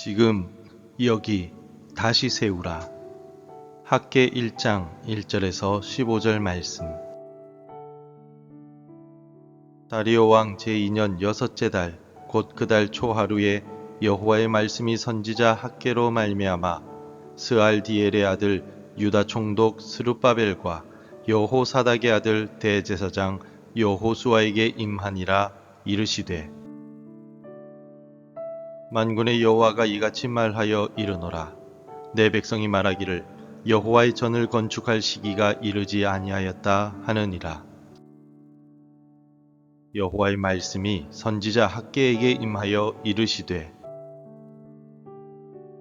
지금 여기 다시 세우라. 학개 1장 1절에서 15절 말씀. 다리오 왕 제2년 여섯째 달 곧 그 달 초하루에 여호와의 말씀이 선지자 학개로 말미암아 스알디엘의 아들 유다 총독 스룹바벨과 여호사닥의 아들 대제사장 여호수아에게 임하니라. 이르시되 만군의 여호와가 이같이 말하여 이르노라. 내 백성이 말하기를 여호와의 전을 건축할 시기가 이르지 아니하였다 하느니라. 여호와의 말씀이 선지자 학개에게 임하여 이르시되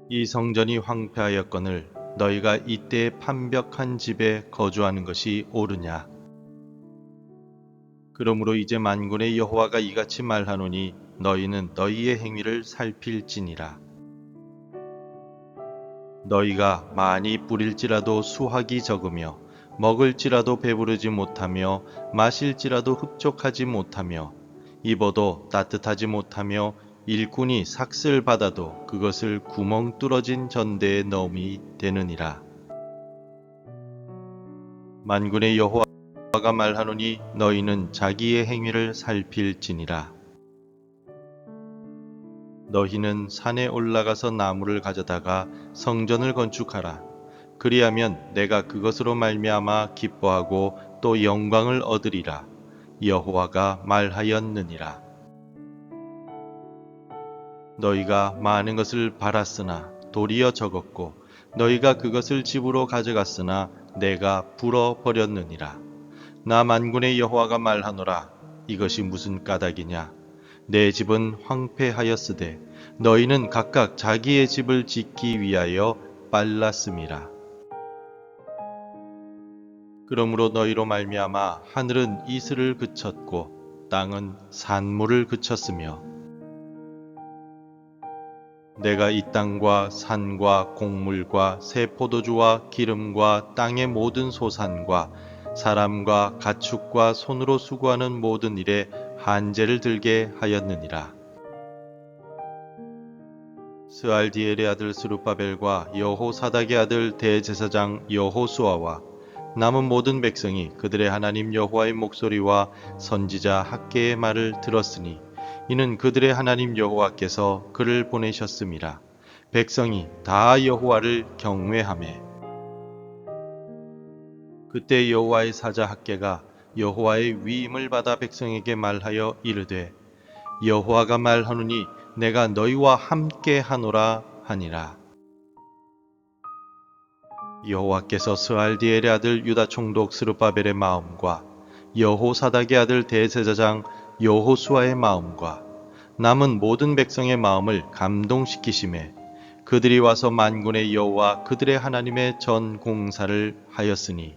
이 성전이 황폐하였거늘 너희가 이때 판벽한 집에 거주하는 것이 옳으냐. 그러므로 이제 만군의 여호와가 이같이 말하노니 너희는 너희의 행위를 살필지니라. 너희가 많이 뿌릴지라도 수확이 적으며 먹을지라도 배부르지 못하며 마실지라도 흡족하지 못하며 입어도 따뜻하지 못하며 일꾼이 삭슬 받아도 그것을 구멍 뚫어진 전대에 넣음이 되느니라. 만군의 여호와가 말하노니 너희는 자기의 행위를 살필지니라. 너희는 산에 올라가서 나무를 가져다가 성전을 건축하라. 그리하면 내가 그것으로 말미암아 기뻐하고 또 영광을 얻으리라. 여호와가 말하였느니라. 너희가 많은 것을 바랐으나 도리어 적었고 너희가 그것을 집으로 가져갔으나 내가 불어버렸느니라. 나 만군의 여호와가 말하노라. 이것이 무슨 까닭이냐. 내 집은 황폐하였으되 너희는 각각 자기의 집을 짓기 위하여 빨랐음이라. 그러므로 너희로 말미암아 하늘은 이슬을 그쳤고 땅은 산물을 그쳤으며 내가 이 땅과 산과 곡물과 새 포도주와 기름과 땅의 모든 소산과 사람과 가축과 손으로 수고하는 모든 일에 한제를 들게 하였느니라. 스알디엘의 아들 스룹바벨과 여호사닥의 아들 대제사장 여호수아와 남은 모든 백성이 그들의 하나님 여호와의 목소리와 선지자 학개의 말을 들었으니 이는 그들의 하나님 여호와께서 그를 보내셨음이라. 백성이 다 여호와를 경외하매 그때 여호와의 사자 학개가 여호와의 위임을 받아 백성에게 말하여 이르되 여호와가 말하노니 내가 너희와 함께 하노라 하니라. 여호와께서 스알디엘의 아들 유다 총독 스룹바벨의 마음과 여호사닥의 아들 대제사장 여호수아의 마음과 남은 모든 백성의 마음을 감동시키심에 그들이 와서 만군의 여호와 그들의 하나님의 전 공사를 하였으니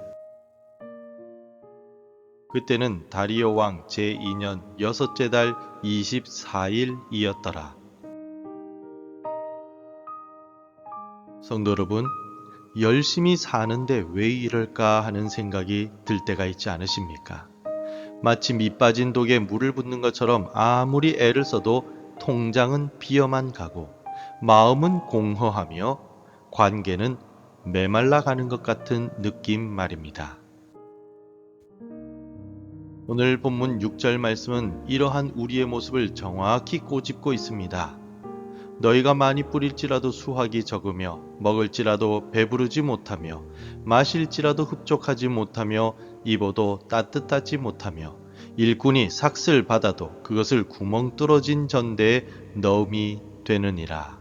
그때는 다리오 왕 제2년 여섯째 달 24일이었더라. 성도 여러분, 열심히 사는데 왜 이럴까 하는 생각이 들 때가 있지 않으십니까? 마치 밑 빠진 독에 물을 붓는 것처럼 아무리 애를 써도 통장은 비어만 가고 마음은 공허하며 관계는 메말라 가는 것 같은 느낌 말입니다. 오늘 본문 6절 말씀은 이러한 우리의 모습을 정확히 꼬집고 있습니다. 너희가 많이 뿌릴지라도 수확이 적으며 먹을지라도 배부르지 못하며 마실지라도 흡족하지 못하며 입어도 따뜻하지 못하며 일꾼이 삭슬 받아도 그것을 구멍 뚫어진 전대에 넣음이 되느니라.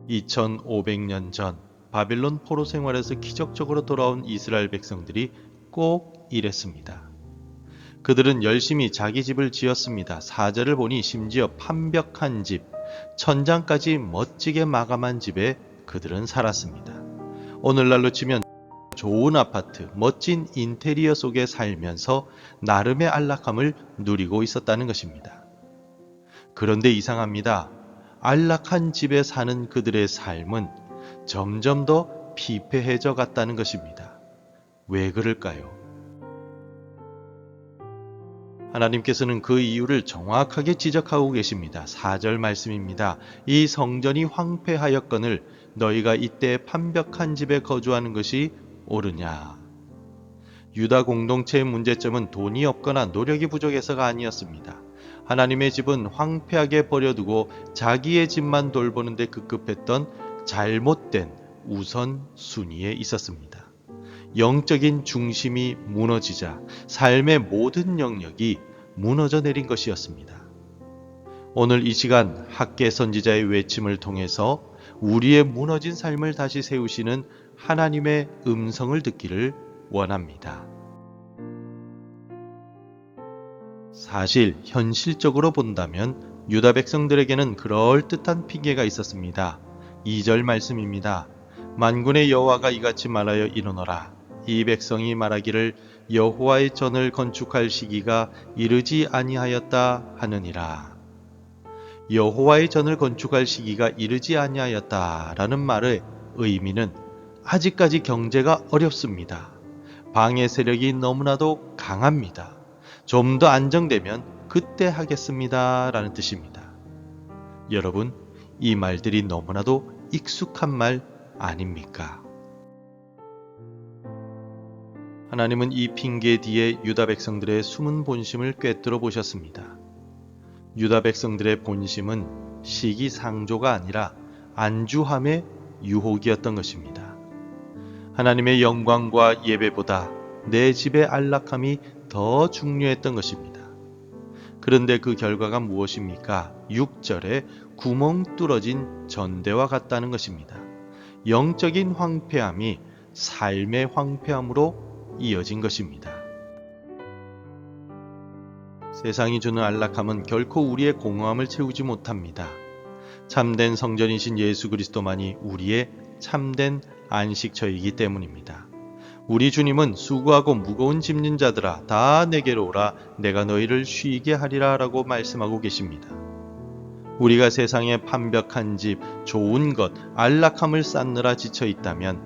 2500년 전 바빌론 포로 생활에서 기적적으로 돌아온 이스라엘 백성들이 꼭 이랬습니다. 그들은 열심히 자기 집을 지었습니다. 4절을 보니 심지어 판벽한 집, 천장까지 멋지게 마감한 집에 그들은 살았습니다. 오늘날로 치면 좋은 아파트, 멋진 인테리어 속에 살면서 나름의 안락함을 누리고 있었다는 것입니다. 그런데 이상합니다. 안락한 집에 사는 그들의 삶은 점점 더 피폐해져 갔다는 것입니다. 왜 그럴까요? 하나님께서는 그 이유를 정확하게 지적하고 계십니다. 4절 말씀입니다. 이 성전이 황폐하였거늘 너희가 이때 판벽한 집에 거주하는 것이 옳으냐. 유다 공동체의 문제점은 돈이 없거나 노력이 부족해서가 아니었습니다. 하나님의 집은 황폐하게 버려두고 자기의 집만 돌보는데 급급했던 잘못된 우선순위에 있었습니다. 영적인 중심이 무너지자 삶의 모든 영역이 무너져 내린 것이었습니다. 오늘 이 시간 학계 선지자의 외침을 통해서 우리의 무너진 삶을 다시 세우시는 하나님의 음성을 듣기를 원합니다. 사실 현실적으로 본다면 유다 백성들에게는 그럴듯한 핑계가 있었습니다. 2절 말씀입니다. 만군의 여호와가 이같이 말하여 이르노라. 이 백성이 말하기를 여호와의 전을 건축할 시기가 이르지 아니하였다 하느니라. 여호와의 전을 건축할 시기가 이르지 아니하였다라는 말의 의미는 아직까지 경제가 어렵습니다. 방해 세력이 너무나도 강합니다. 좀 더 안정되면 그때 하겠습니다 라는 뜻입니다. 여러분, 이 말들이 너무나도 익숙한 말 아닙니까? 하나님은 이 핑계 뒤에 유다 백성들의 숨은 본심을 꿰뚫어 보셨습니다. 유다 백성들의 본심은 시기상조가 아니라 안주함의 유혹이었던 것입니다. 하나님의 영광과 예배보다 내 집의 안락함이 더 중요했던 것입니다. 그런데 그 결과가 무엇입니까? 6절에 구멍 뚫어진 전대와 같다는 것입니다. 영적인 황폐함이 삶의 황폐함으로 이어진 것입니다. 세상이 주는 안락함은 결코 우리의 공허함을 채우지 못합니다. 참된 성전이신 예수 그리스도만이 우리의 참된 안식처이기 때문입니다. 우리 주님은 수고하고 무거운 짐진 자들아 다 내게로 오라 내가 너희를 쉬게 하리라 라고 말씀하고 계십니다. 우리가 세상에 판벽한 집, 좋은 것, 안락함을 쌓느라 지쳐 있다면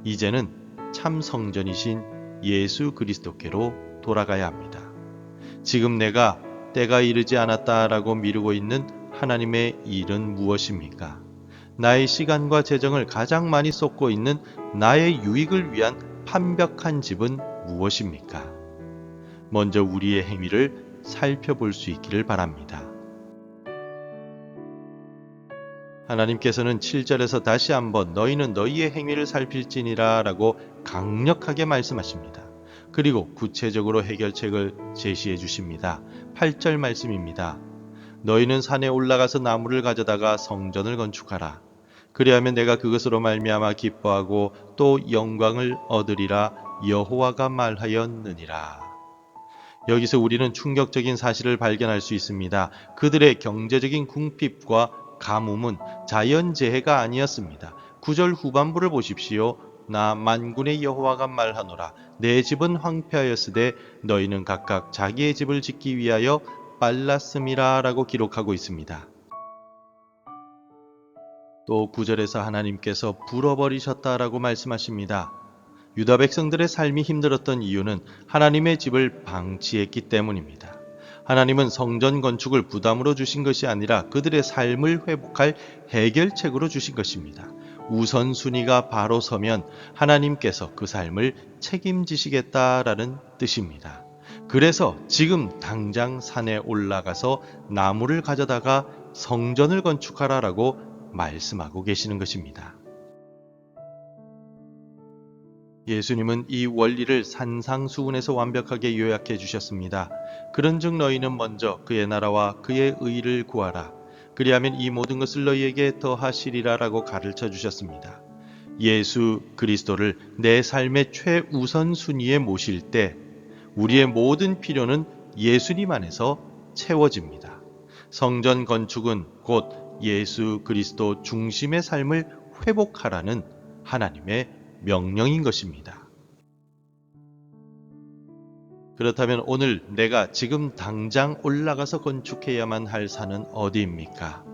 이제는 참 성전이신 예수 그리스도께로 돌아가야 합니다. 지금 내가 때가 이르지 않았다라고 미루고 있는 하나님의 일은 무엇입니까? 나의 시간과 재정을 가장 많이 쏟고 있는 나의 유익을 위한 판벽한 집은 무엇입니까? 먼저 우리의 행위를 살펴볼 수 있기를 바랍니다. 하나님께서는 7절에서 다시 한번 너희는 너희의 행위를 살필지니라 라고 강력하게 말씀하십니다. 그리고 구체적으로 해결책을 제시해 주십니다. 8절 말씀입니다. 너희는 산에 올라가서 나무를 가져다가 성전을 건축하라. 그리하면 내가 그것으로 말미암아 기뻐하고 또 영광을 얻으리라 여호와가 말하였느니라. 여기서 우리는 충격적인 사실을 발견할 수 있습니다. 그들의 경제적인 궁핍과 가뭄은 자연재해가 아니었습니다. 9절 후반부를 보십시오. 나 만군의 여호와가 말하노라. 내 집은 황폐하였으되 너희는 각각 자기의 집을 짓기 위하여 빨랐음이라 라고 기록하고 있습니다. 또 9절에서 하나님께서 불어버리셨다라고 말씀하십니다. 유다 백성들의 삶이 힘들었던 이유는 하나님의 집을 방치했기 때문입니다. 하나님은 성전 건축을 부담으로 주신 것이 아니라 그들의 삶을 회복할 해결책으로 주신 것입니다. 우선순위가 바로 서면 하나님께서 그 삶을 책임지시겠다라는 뜻입니다. 그래서 지금 당장 산에 올라가서 나무를 가져다가 성전을 건축하라라고 말씀하고 계시는 것입니다. 예수님은 이 원리를 산상수훈에서 완벽하게 요약해 주셨습니다. 그런즉 너희는 먼저 그의 나라와 그의 의를 구하라. 그리하면 이 모든 것을 너희에게 더하시리라 라고 가르쳐 주셨습니다. 예수 그리스도를 내 삶의 최우선순위에 모실 때 우리의 모든 필요는 예수님 안에서 채워집니다. 성전 건축은 곧 예수 그리스도 중심의 삶을 회복하라는 하나님의 명령인 것입니다. 그렇다면 오늘 내가 지금 당장 올라가서 건축해야만 할 산은 어디입니까?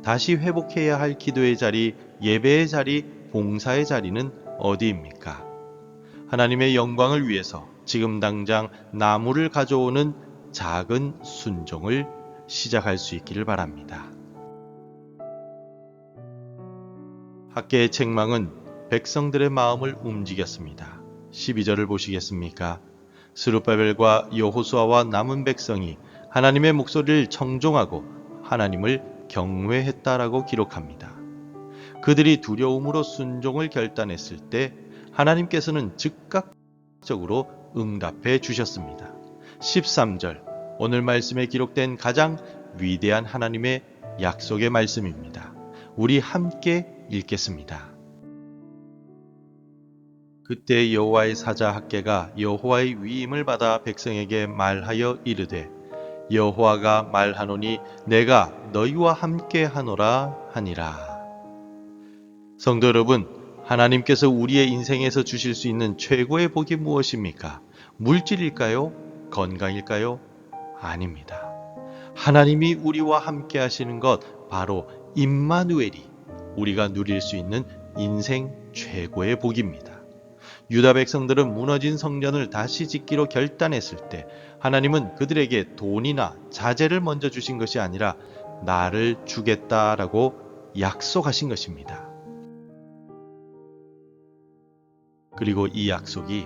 다시 회복해야 할 기도의 자리, 예배의 자리, 봉사의 자리는 어디입니까? 하나님의 영광을 위해서 지금 당장 나무를 가져오는 작은 순종을 시작할 수 있기를 바랍니다. 학개의 책망은 백성들의 마음을 움직였습니다. 12절을 보시겠습니까? 스룹바벨과 여호수아와 남은 백성이 하나님의 목소리를 청종하고 하나님을 경외했다라고 기록합니다. 그들이 두려움으로 순종을 결단했을 때 하나님께서는 즉각적으로 응답해 주셨습니다. 13절, 오늘 말씀에 기록된 가장 위대한 하나님의 약속의 말씀입니다. 우리 함께 읽겠습니다. 그때 여호와의 사자 학개가 여호와의 위임을 받아 백성에게 말하여 이르되 여호와가 말하노니 내가 너희와 함께 하노라 하니라. 성도 여러분, 하나님께서 우리의 인생에서 주실 수 있는 최고의 복이 무엇입니까? 물질일까요? 건강일까요? 아닙니다. 하나님이 우리와 함께 하시는 것 바로 임마누엘이 우리가 누릴 수 있는 인생 최고의 복입니다. 유다 백성들은 무너진 성전을 다시 짓기로 결단했을 때 하나님은 그들에게 돈이나 자재를 먼저 주신 것이 아니라 나를 주겠다라고 약속하신 것입니다. 그리고 이 약속이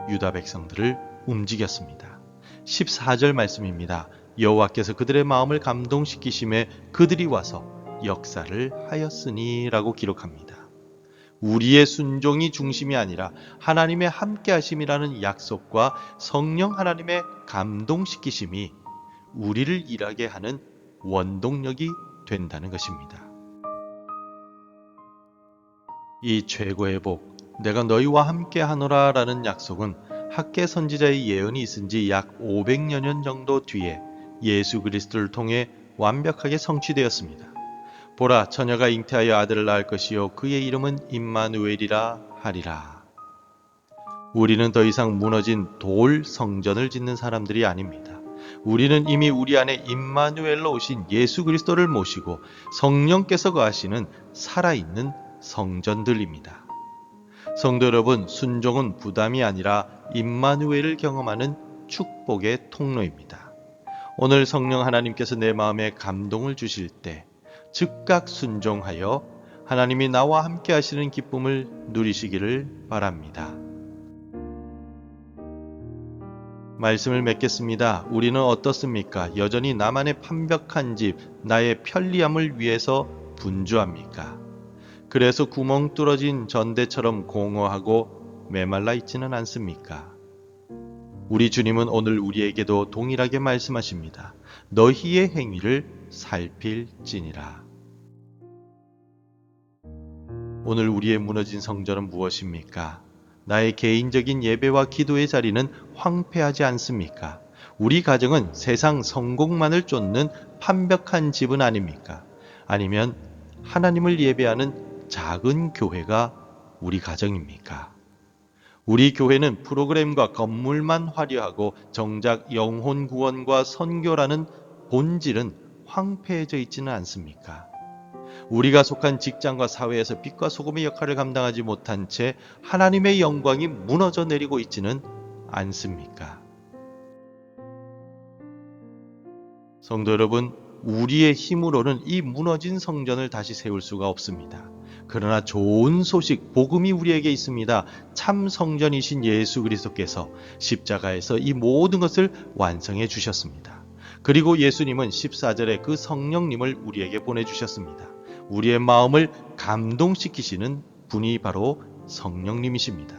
유다 백성들을 움직였습니다. 14절 말씀입니다. 여호와께서 그들의 마음을 감동시키심에 그들이 와서 역사를 하였으니 라고 기록합니다. 우리의 순종이 중심이 아니라 하나님의 함께하심이라는 약속과 성령 하나님의 감동시키심이 우리를 일하게 하는 원동력이 된다는 것입니다. 이 최고의 복, 내가 너희와 함께 하노라 라는 약속은 학개 선지자의 예언이 있은 지 약 500여 년 정도 뒤에 예수 그리스도를 통해 완벽하게 성취되었습니다. 보라, 처녀가 잉태하여 아들을 낳을 것이요 그의 이름은 임마누엘이라 하리라. 우리는 더 이상 무너진 돌 성전을 짓는 사람들이 아닙니다. 우리는 이미 우리 안에 임마누엘로 오신 예수 그리스도를 모시고 성령께서 거하시는 살아있는 성전들입니다. 성도 여러분, 순종은 부담이 아니라 임마누엘을 경험하는 축복의 통로입니다. 오늘 성령 하나님께서 내 마음에 감동을 주실 때 즉각 순종하여 하나님이 나와 함께 하시는 기쁨을 누리시기를 바랍니다. 말씀을 맺겠습니다. 우리는 어떻습니까? 여전히 나만의 판벽한 집, 나의 편리함을 위해서 분주합니까? 그래서 구멍 뚫어진 전대처럼 공허하고 메말라 있지는 않습니까? 우리 주님은 오늘 우리에게도 동일하게 말씀하십니다. 너희의 행위를 살필지니라. 오늘 우리의 무너진 성전은 무엇입니까? 나의 개인적인 예배와 기도의 자리는 황폐하지 않습니까? 우리 가정은 세상 성공만을 쫓는 판벽한 집은 아닙니까? 아니면 하나님을 예배하는 작은 교회가 우리 가정입니까? 우리 교회는 프로그램과 건물만 화려하고 정작 영혼 구원과 선교라는 본질은 황폐해져 있지는 않습니까? 우리가 속한 직장과 사회에서 빛과 소금의 역할을 감당하지 못한 채 하나님의 영광이 무너져 내리고 있지는 않습니까? 성도 여러분, 우리의 힘으로는 이 무너진 성전을 다시 세울 수가 없습니다. 그러나 좋은 소식, 복음이 우리에게 있습니다. 참 성전이신 예수 그리스도께서 십자가에서 이 모든 것을 완성해 주셨습니다. 그리고 예수님은 14절에 그 성령님을 우리에게 보내주셨습니다. 우리의 마음을 감동시키시는 분이 바로 성령님이십니다.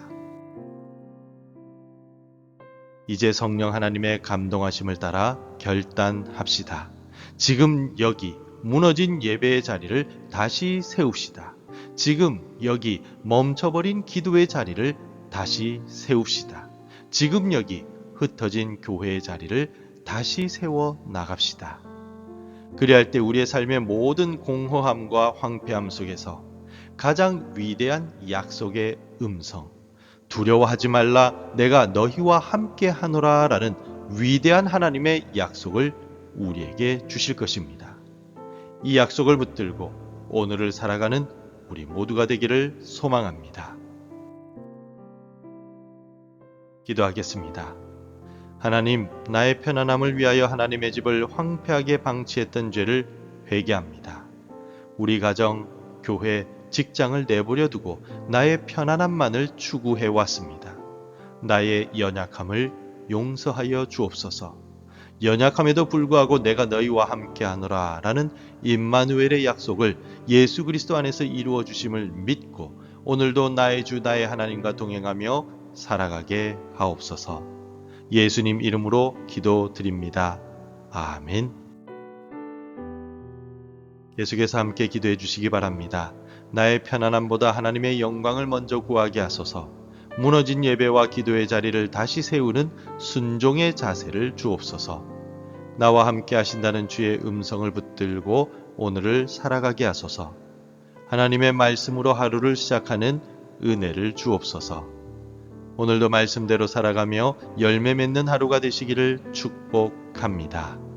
이제 성령 하나님의 감동하심을 따라 결단합시다. 지금 여기 무너진 예배의 자리를 다시 세웁시다. 지금 여기 멈춰버린 기도의 자리를 다시 세웁시다. 지금 여기 흩어진 교회의 자리를 다시 세워 나갑시다. 그리할 때 우리의 삶의 모든 공허함과 황폐함 속에서 가장 위대한 약속의 음성, 두려워하지 말라 내가 너희와 함께 하노라 라는 위대한 하나님의 약속을 우리에게 주실 것입니다. 이 약속을 붙들고 오늘을 살아가는 우리 모두가 되기를 소망합니다. 기도하겠습니다. 하나님, 나의 편안함을 위하여 하나님의 집을 황폐하게 방치했던 죄를 회개합니다. 우리 가정, 교회, 직장을 내버려 두고 나의 편안함만을 추구해 왔습니다. 나의 연약함을 용서하여 주옵소서. 연약함에도 불구하고 내가 너희와 함께하노라 라는 임마누엘의 약속을 예수 그리스도 안에서 이루어 주심을 믿고 오늘도 나의 주 나의 하나님과 동행하며 살아가게 하옵소서. 예수님 이름으로 기도드립니다. 아멘. 계속해서 함께 기도해 주시기 바랍니다. 나의 편안함보다 하나님의 영광을 먼저 구하게 하소서. 무너진 예배와 기도의 자리를 다시 세우는 순종의 자세를 주옵소서. 나와 함께 하신다는 주의 음성을 붙들고 오늘을 살아가게 하소서. 하나님의 말씀으로 하루를 시작하는 은혜를 주옵소서. 오늘도 말씀대로 살아가며 열매 맺는 하루가 되시기를 축복합니다.